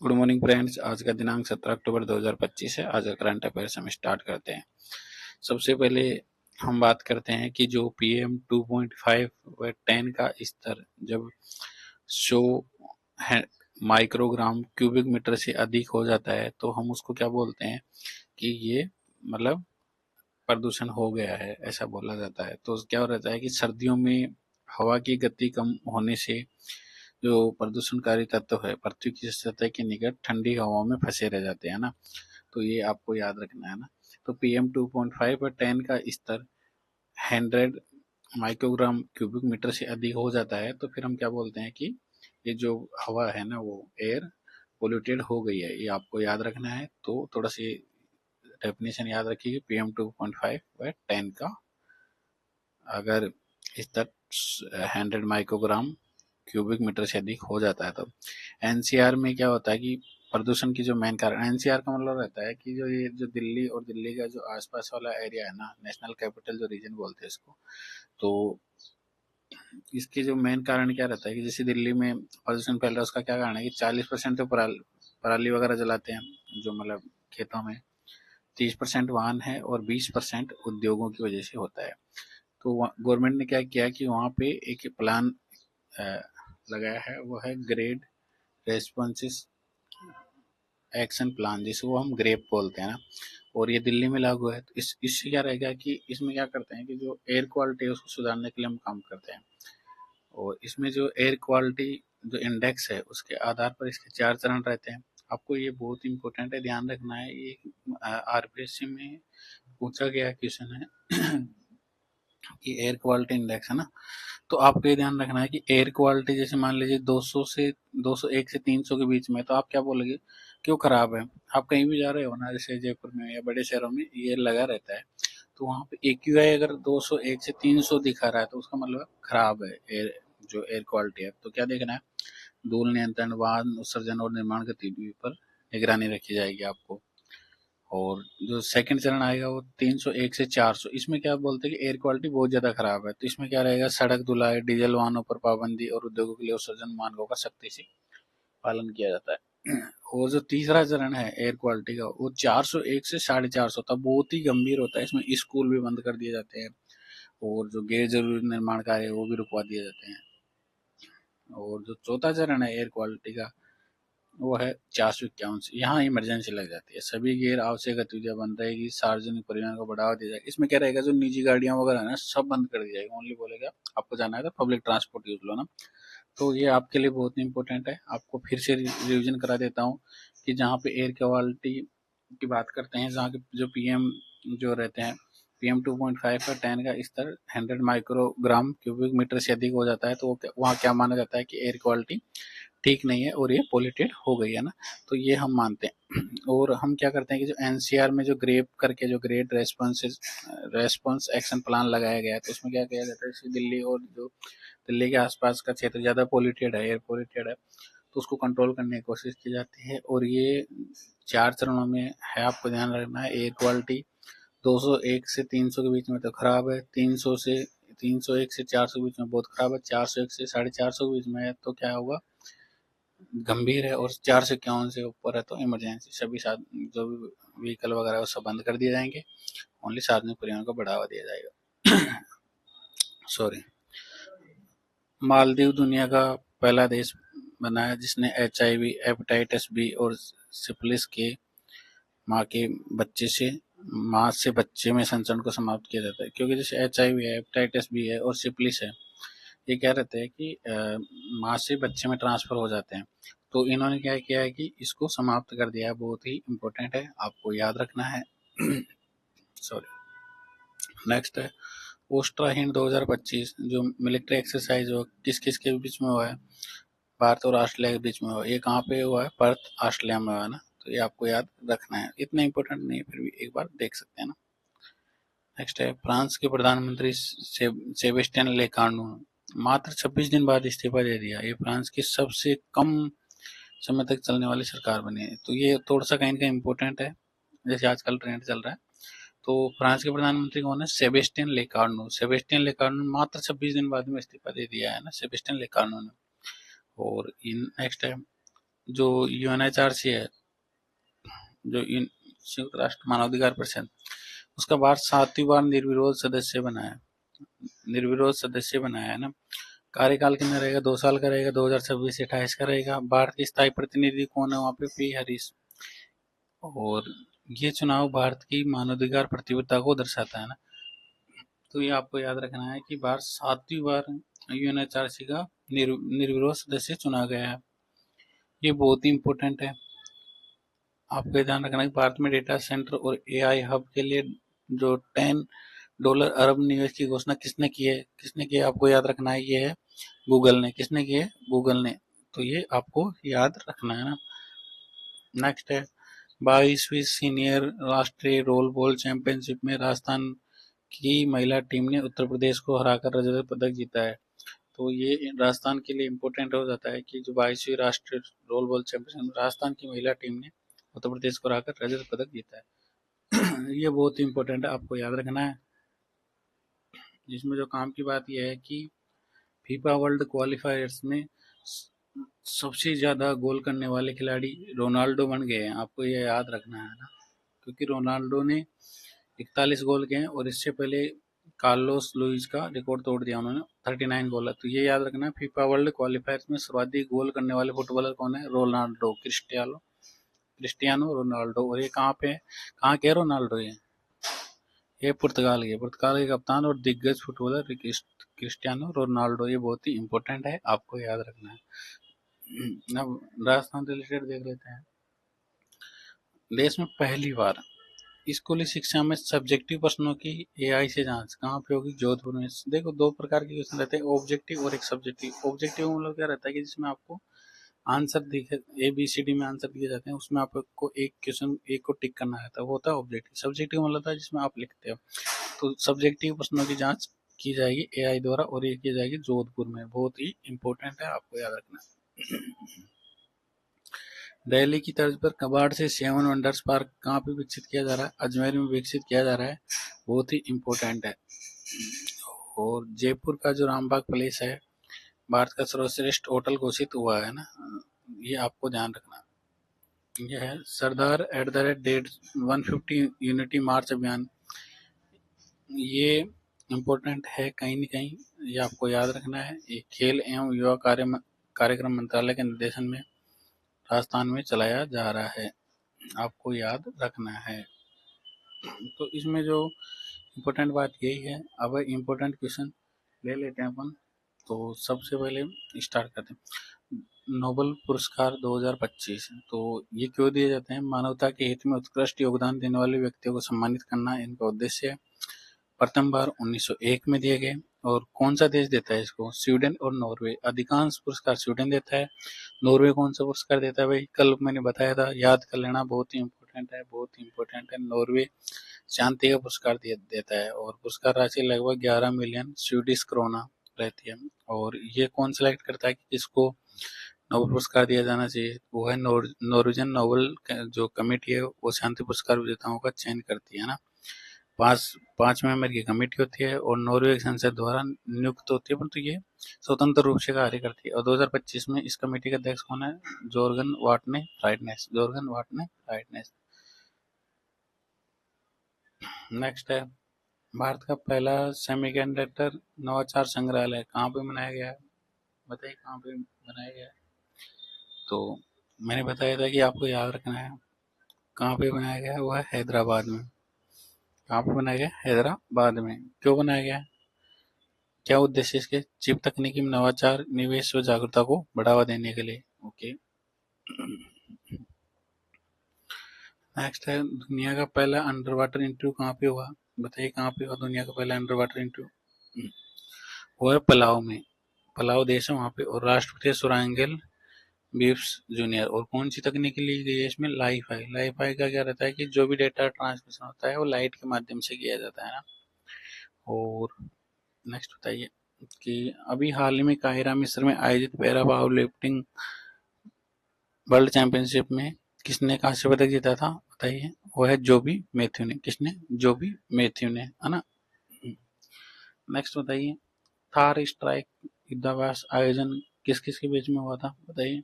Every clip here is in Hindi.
Good morning friends. आज का दिनांक 17 अक्टूबर 2025 है। आज का करंट अफेयर्स हम स्टार्ट करते हैं। सबसे पहले हम बात करते हैं कि जो PM 2.5 व 10 का स्तर जब 100 माइक्रोग्राम क्यूबिक मीटर से अधिक हो जाता है तो हम उसको क्या बोलते हैं कि ये मतलब प्रदूषण हो गया है, ऐसा बोला जाता है। तो क्या हो रहता है कि सर्दियों में हवा की गति कम होने से जो प्रदूषणकारी तत्व है पृथ्वी की सतह के निकट ठंडी हवाओं में फंसे रह जाते हैं ना। तो ये आपको याद रखना है ना। तो PM 2.5 और 10 का स्तर 100 माइक्रोग्राम क्यूबिक मीटर से अधिक हो जाता है तो फिर हम क्या बोलते हैं कि ये जो हवा है ना वो एयर पोल्यूटेड हो गई है। ये आपको याद रखना है। तो थोड़ा सी डेफिनेशन याद रखिए। PM 2.5 व 10 का अगर स्तर 100 माइक्रोग्राम क्यूबिक मीटर से अधिक हो जाता है तो एनसीआर में क्या होता है कि प्रदूषण की जो मेन कारण, एनसीआर का मतलब रहता है कि जो ये जो दिल्ली और दिल्ली का जो आसपास वाला एरिया है ना, नेशनल कैपिटल जो रीजन बोलते हैं इसको, तो इसके जो मेन कारण क्या रहता है कि जैसे दिल्ली में प्रदूषण फैल रहा है उसका क्या कारण है कि 40% तो पराली वगैरह जलाते हैं जो मतलब खेतों में, 30% वाहन है और 20% उद्योगों की वजह से होता है। तो गवर्नमेंट ने क्या किया कि वहाँ पे एक प्लान लगाया है, वो है ग्रेड रेस्पॉन्सिस एक्शन प्लान, जिसे वो हम ग्रेप बोलते हैं ना। और ये दिल्ली में लागू है। तो इससे क्या रहेगा कि इसमें क्या करते हैं कि जो एयर क्वालिटी है उसको सुधारने के लिए हम काम करते हैं। और इसमें जो एयर क्वालिटी जो इंडेक्स है उसके आधार पर इसके 4 चरण रहते हैं। आपको ये बहुत इंपॉर्टेंट है, ध्यान रखना है। ये RPSC में पूछा गया क्वेश्चन है कि एयर क्वालिटी इंडेक्स है ना। तो आपको ये ध्यान रखना है कि एयर क्वालिटी जैसे मान लीजिए 201 से 300 के बीच में, तो आप क्या बोलोगे क्यों खराब है। आप कहीं भी जा रहे हो ना, जैसे जयपुर में या बड़े शहरों में ये लगा रहता है, तो वहाँ पे AQI अगर 201 से 300 दिखा रहा है तो उसका मतलब खराब है एयर, जो एयर क्वालिटी है। तो क्या देखना है, धूल नियंत्रण, वाहन उत्सर्जन और निर्माण गतिविधि पर निगरानी रखी जाएगी आपको। और जो सेकंड चरण आएगा वो 301 से 400, इसमें क्या बोलते हैं कि एयर क्वालिटी बहुत ज्यादा खराब है। तो इसमें क्या रहेगा, सड़क धुलाई, डीजल वाहनों पर पाबंदी और उद्योगों के लिए उत्सर्जन मानकों का सख्ती से पालन किया जाता है। और जो तीसरा चरण है एयर क्वालिटी का, वो 401 से 450 तक बहुत ही गंभीर होता है। इसमें स्कूल भी बंद कर दिए जाते हैं और जो गैर जरूरी निर्माण कार्य है वो भी रुकवा दिए जाते हैं। और जो चौथा चरण है एयर क्वालिटी का, वो है 451 से, यहाँ इमरजेंसी लग जाती है। सभी गैर आवश्यक गतिविधियां बंद रहेगी, सार्वजनिक परिवहन को बढ़ावा दिया जाएगा। इसमें क्या रहेगा, जो निजी गाड़ियां वगैरह है ना सब बंद कर दी जाएगी। ओनली बोलेगा आपको जाना है तो पब्लिक ट्रांसपोर्ट यूज लो ना। तो ये आपके लिए बहुत इंपॉर्टेंट है। आपको फिर से रिविजन करा देता हूँ कि जहाँ पे एयर क्वालिटी की बात करते हैं, जहाँ के जो PM जो रहते हैं, PM 2.5 का 10 का स्तर 100 माइक्रोग्राम क्यूबिक मीटर से अधिक हो जाता है तो वहाँ क्या माना जाता है कि एयर क्वालिटी ठीक नहीं है और ये पोल्यूटेड हो गई है ना। तो ये हम मानते हैं। और हम क्या करते हैं कि जो एनसीआर में जो ग्रेप करके जो ग्रेट रेस्पॉन्स एक्शन प्लान लगाया गया है, तो उसमें क्या किया जाता है, जैसे दिल्ली और जो दिल्ली के आसपास का क्षेत्र ज़्यादा पोल्यूटेड है, एयर पोल्यूटेड है, तो उसको कंट्रोल करने की कोशिश की जाती है। और ये 4 चरणों में है, आपको ध्यान रखना है। एयर क्वालिटी 201 से 300 के बीच में तो खराब है, 301 से 400 के बीच में बहुत खराब है, 401 से 450 के बीच में है तो क्या होगा, गंभीर है, और 451 से ऊपर है तो इमरजेंसी। सभी साथ जो भी व्हीकल वगैरह है वो सब बंद कर दिए जाएंगे। ओनली सार्वजनिक परिवहन को बढ़ावा दिया जाएगा। सॉरी। मालदीव दुनिया का पहला देश बना है जिसने HIV, हेपेटाइटिस बी और सिफिलिस के माँ के बच्चे से माँ से बच्चे में संचरण को समाप्त किया जाता है। क्योंकि जैसे HIV है, हेपेटाइटिस बी है और सिफिलिस है, ये क्या रहते हैं कि माँ से बच्चे में ट्रांसफर हो जाते हैं। तो इन्होंने क्या किया है कि इसको समाप्त कर दिया है। बहुत ही इंपॉर्टेंट है, आपको याद रखना है। सॉरी। नेक्स्ट है ओस्ट्रा हिंद 2025, जो मिलिट्री एक्सरसाइज हो किस किस के बीच में हुआ है, भारत और ऑस्ट्रेलिया के बीच में हुआ। ये कहाँ पे हुआ है, पर्थ ऑस्ट्रेलिया में हुआ है ना। तो ये आपको याद रखना है, इतना इंपॉर्टेंट नहीं है फिर भी एक बार देख सकते हैं ना। नेक्स्ट है फ्रांस के प्रधानमंत्री सेबेस्टियन लेकार्नू, मात्र 26 दिन बाद इस्तीफा दे दिया। ये फ्रांस की सबसे कम समय तक चलने वाली सरकार बनी है। तो ये थोड़ा सा कहीं का इम्पोर्टेंट है, जैसे आजकल ट्रेंड चल रहा है। तो फ्रांस के प्रधानमंत्री कौन है, सेबेस्टियन लेकार्नू। सेबेस्टियन लेकार्नू मात्र 26 दिन बाद में इस्तीफा दे दिया है ना, सेबेस्टियन लेकार्नू ने। और इन नेक्स्ट है जो यूएनएचआरसी है, जो संयुक्त राष्ट्र मानवाधिकार परिषद, उसका भारत 7वीं बार निर्विरोध सदस्य बनाया है ना। कार्यकाल कितना रहेगा, 2 साल का रहेगा, 2026 से 28 का रहेगा। भारत के स्थायी प्रतिनिधि कौन है वहाँ पे, पी हरीश। और ये चुनाव भारत की मानवाधिकार प्रतिबद्धता को दर्शाता है ना। तो ये आपको याद रखना है कि भारत 7वीं बार यूएनएचआरसी का निर्विरोध सदस्य चुना गया है। ये बहुत ही इम्पोर्टेंट है। आपको ध्यान रखना है कि भारत में डेटा सेंटर और एआई हब के लिए जो $10 अरब निवेश की घोषणा किसने की है आपको याद रखना है। ये है गूगल ने। किसने की है, गूगल ने। तो ये आपको याद रखना है ना। नेक्स्ट है 22वीं सीनियर राष्ट्रीय रोल बॉल चैंपियनशिप में राजस्थान की महिला टीम ने उत्तर प्रदेश को हराकर रजत पदक जीता है। तो ये राजस्थान के लिए इम्पोर्टेंट हो जाता है कि जो 22वीं राष्ट्रीय रोल बॉल चैंपियनशिप में राजस्थान की महिला टीम ने उत्तर प्रदेश को हराकर रजत पदक जीता है। ये बहुत ही इम्पोर्टेंट है, आपको याद रखना है। जिसमें जो काम की बात यह है कि फीफा वर्ल्ड क्वालिफायर्स में सबसे ज्यादा गोल करने वाले खिलाड़ी रोनाल्डो बन गए हैं। आपको यह याद रखना है ना, क्योंकि रोनाल्डो ने 41 गोल किए हैं और इससे पहले कार्लोस लुइस का रिकॉर्ड तोड़ दिया उन्होंने, 39 गोल है। तो ये याद रखना, फीफा वर्ल्ड क्वालिफायर्स में सर्वाधिक गोल करने वाले फुटबॉलर कौन है, रोनाल्डो, क्रिस्टियानो रोनाल्डो। और ये कहाँ पे है, कहाँ के रोनाल्डो, ये पुर्तगाल के कप्तान और दिग्गज फुटबॉलर क्रिस्टियानो रोनाल्डो। ये बहुत ही इंपॉर्टेंट है, आपको याद रखना है। अब राजस्थान रिलेटेड देख लेते हैं। देश में पहली बार स्कूली शिक्षा में सब्जेक्टिव प्रश्नों की एआई से जांच कहाँ पे होगी, जोधपुर में। देखो, दो प्रकार के क्वेश्चन रहते हैं, ऑब्जेक्टिव और एक सब्जेक्टिव। ऑब्जेक्टिव मतलब क्या रहता है कि जिसमें आपको आंसर दिखे, ABCD में आंसर दिए जाते हैं, उसमें आपको एक क्वेश्चन एक को टिक करना रहता है, वो होता है ऑब्जेक्टिव। सब्जेक्टिव मतलब होता है जिसमें आप लिखते हो। तो सब्जेक्टिव प्रश्नों की जांच की जाएगी एआई द्वारा, और ये की जाएगी जोधपुर में। बहुत ही इंपॉर्टेंट है, आपको याद रखना है। दिल्ली की तर्ज पर कबाड़ से 7 वंडर्स पार्क कहाँ पे विकसित किया जा रहा है, अजमेर में विकसित किया जा रहा है। बहुत ही इंपॉर्टेंट है। और जयपुर का जो रामबाग पैलेस है भारत का सर्वश्रेष्ठ होटल घोषित हुआ है ना, ये आपको ध्यान रखना। यह है सरदार @ 150 यूनिटी मार्च अभियान। ये इम्पोर्टेंट है कहीं न कहीं, ये आपको याद रखना है। ये खेल एवं युवा कार्यक्रम मंत्रालय के निर्देशन में राजस्थान में चलाया जा रहा है, आपको याद रखना है। तो इसमें जो इम्पोर्टेंट बात यही है। अब इम्पोर्टेंट क्वेश्चन ले लेते हैं अपन। तो सबसे पहले स्टार्ट करते हैं। नोबेल पुरस्कार 2025 तो ये क्यों दिए जाते हैं, मानवता के हित में उत्कृष्ट योगदान देने वाले व्यक्तियों को सम्मानित करना इनका उद्देश्य है। प्रथम बार 1901 में दिए गए। और कौन सा देश देता है इसको, स्वीडन और नॉर्वे। अधिकांश पुरस्कार स्वीडन देता है, नॉर्वे कौन सा पुरस्कार देता है भाई, कल मैंने बताया था, याद कर लेना, बहुत ही इंपॉर्टेंट है, बहुत ही इंपॉर्टेंट है। नॉर्वे शांति का पुरस्कार देता है, और पुरस्कार राशि लगभग 11 मिलियन स्वीडिश क्रोना रहती है। और ये कौन सेलेक्ट करता है कि किसको नोबेल पुरस्कार दिया जाना चाहिए, वो है नॉर्वेजियन नोबेल जो कमेटी है, वो शांति पुरस्कार विजेताओं का चयन करती है ना। 5 मेंबर की कमेटी होती है और नॉर्वे की संसद द्वारा नियुक्त होती है, परंतु ये स्वतंत्र रूप से कार्य करती है। और 2025 में इस कमेटी के अध्यक्ष कौन है, जोरगन वाटने राइटनेस। नेक्स्ट है भारत का पहला सेमीकंडक्टर नवाचार संग्रहालय कहाँ पे बनाया गया है, बताइए कहाँ पे बनाया गया है। तो मैंने बताया था कि आपको याद रखना है, कहाँ पे बनाया गया है, वो है हैदराबाद में। कहाँ पे बनाया गया, हैदराबाद में। क्यों बनाया गया, क्या उद्देश्य इसके, चिप तकनीकी में नवाचार, निवेश व जागरूकता को बढ़ावा देने के लिए। ओके। नेक्स्ट है दुनिया का पहला अंडर वाटर इंटरव्यू कहाँ पे हुआ, बताइए कहाँ पे हुआ दुनिया का पहला अंडर वाटर इंटरव्यू। वो है पलाव में, पलाव देश है वहाँ पे। और राष्ट्रपति सुरांगेल बिप्स जूनियर। और कौन सी तकनीकी ली गई है इसमें, लाईफाई का क्या रहता है कि जो भी डेटा ट्रांसमिशन होता है वो लाइट के माध्यम से किया जाता है ना। और नेक्स्ट बताइए कि अभी हाल ही में काहिरा मिस्र में आयोजित para power lifting world championship में किसने कांस्य पदक जीता था, बताइए। वो है जोबी मैथ्यू ने। किसने, जोबी मैथ्यू ने, है ना। नेक्स्ट बताइए थार स्ट्राइक युद्धाभ्यास आयोजन किस किस के बीच में हुआ था, बताइए।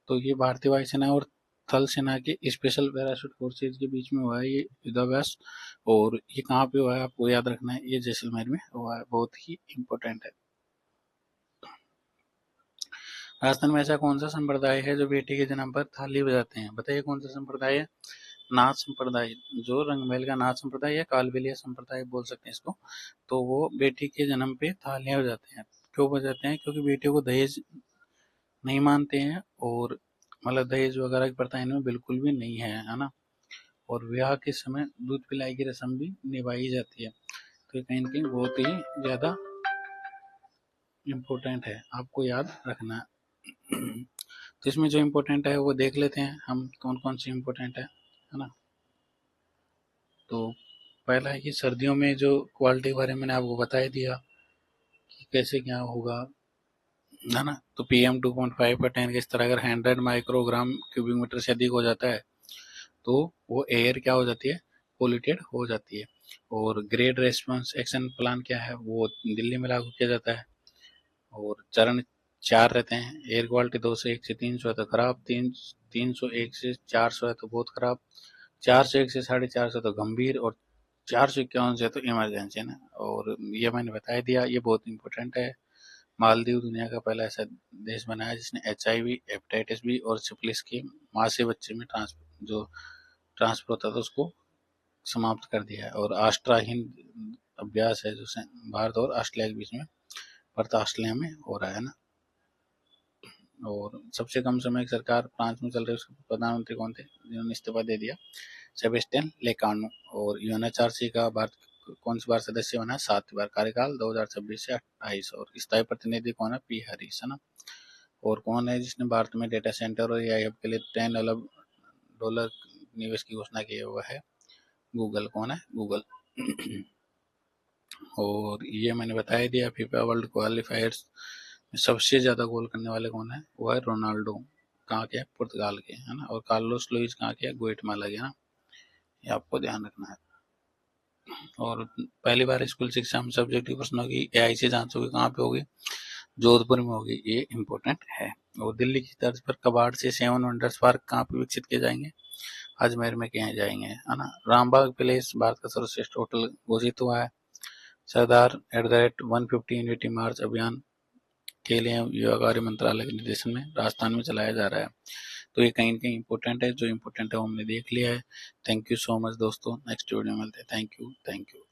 तो ये भारतीय वायुसेना और थल सेना के स्पेशल पैराशूट फोर्सेज के बीच में हुआ है ये युद्धाभ्यास। और ये कहाँ पे हुआ है आपको याद रखना है, ये जैसलमेर में हुआ है, बहुत ही इम्पोर्टेंट है। राजस्थान में ऐसा कौन सा संप्रदाय है जो बेटी के जन्म पर थाली बजाते हैं? बताइए कौन सा संप्रदाय है? नाथ संप्रदाय। जो रंगमहल का नाथ संप्रदाय या कालबेलिया संप्रदाय बोल सकते हैं इसको, तो वो बेटी के जन्म पे थालियां बजाते हैं। क्यों बजाते हैं? क्योंकि बेटियों को दहेज नहीं मानते हैं, और मतलब दहेज वगैरह की प्रथा इनमें बिल्कुल भी नहीं है ना। और विवाह के समय दूध पिलाई की रस्म भी निभाई जाती है। तो ये कहीं ना कहीं बहुत ही ज़्यादा इम्पोर्टेंट है, आपको याद रखना है। तो इसमें जो इम्पोर्टेंट है वो देख लेते हैं हम, कौन कौन सी इम्पोर्टेंट है ना। तो पहला है कि सर्दियों में जो क्वालिटी के बारे में मैंने आपको बता ही दिया कि कैसे क्या होगा, है ना। तो PM 2.5 का 10 इस तरह अगर 100 माइक्रोग्राम क्यूबिक मीटर से अधिक हो जाता है तो वो एयर क्या हो जाती है, पोल्यूटेड हो जाती है। और ग्रेड रेस्पॉन्स एक्शन प्लान क्या है, वो दिल्ली में लागू किया जाता है। और चरण 4 रहते हैं। एयर क्वालिटी 2 से 1 से 300 है तो खराब, 301 से 400 है तो बहुत खराब, 401 से 450 है तो गंभीर, और 451 से तो इमरजेंसी है ना। और ये मैंने बता दिया, ये बहुत इंपॉर्टेंट है। मालदीव दुनिया का पहला ऐसा देश बना है जिसने HIV, हेपेटाइटिस बी और सिफिलिस की माँ से बच्चे में जो ट्रांसफर होता था उसको समाप्त कर दिया है। और आस्ट्रा हिंद अभ्यास है जो भारत और ऑस्ट्रेलिया के बीच में, भारत ऑस्ट्रेलिया में हो रहा है ना। और सबसे कम समय की सरकार फ्रांस में चल रही है, उसके प्रधानमंत्री कौन थे जिन्होंने इस्तीफा दे दिया? सेबेस्टियन लेकार्नो। और UNHRC का भारत कौन सी बार सदस्य बना है? 7 बार। कार्यकाल 2026 से 28। और स्थायी प्रतिनिधि कौन है? P हरीश, है ना। और कौन है जिसने भारत में डेटा सेंटर और AI के लिए $10 अरब निवेश की घोषणा की है? वो है गूगल। कौन है? गूगल। और ये मैंने बता ही दिया। फीफा वर्ल्ड क्वालिफायर्स में सबसे ज्यादा गोल करने वाले कौन है? वो है रोनाल्डो। कहाँ के? पुर्तगाल के, है ना। और कार्लोस लुइस कहाँ के? ग्वाटेमाला के, है ना। ये आपको ध्यान रखना है। और पहली बार स्कूल शिक्षा में सब्जेक्टिव प्रश्नों की AI से जांच होगी, कहाँ पे होगी? जोधपुर में होगी, ये इम्पोर्टेंट है। और दिल्ली की तर्ज पर कबाड़ से 7 वंडर्स पार्क कहाँ पे विकसित किए जाएंगे? अजमेर में किए जाएंगे, है ना। रामबाग पैलेस भारत का सर्वश्रेष्ठ होटल घोषित हुआ है। सरदार @150 यूनिटी मार्च अभियान के लिए युवा कार्य मंत्रालय के निर्देशन में राजस्थान में चलाया जा रहा है। तो ये कहीं ना कहीं इंपॉर्टेंट है, जो इंपॉर्टेंट है वो हमने देख लिया है। थैंक यू सो मच दोस्तों, नेक्स्ट वीडियो में मिलते हैं। Thank you, thank you.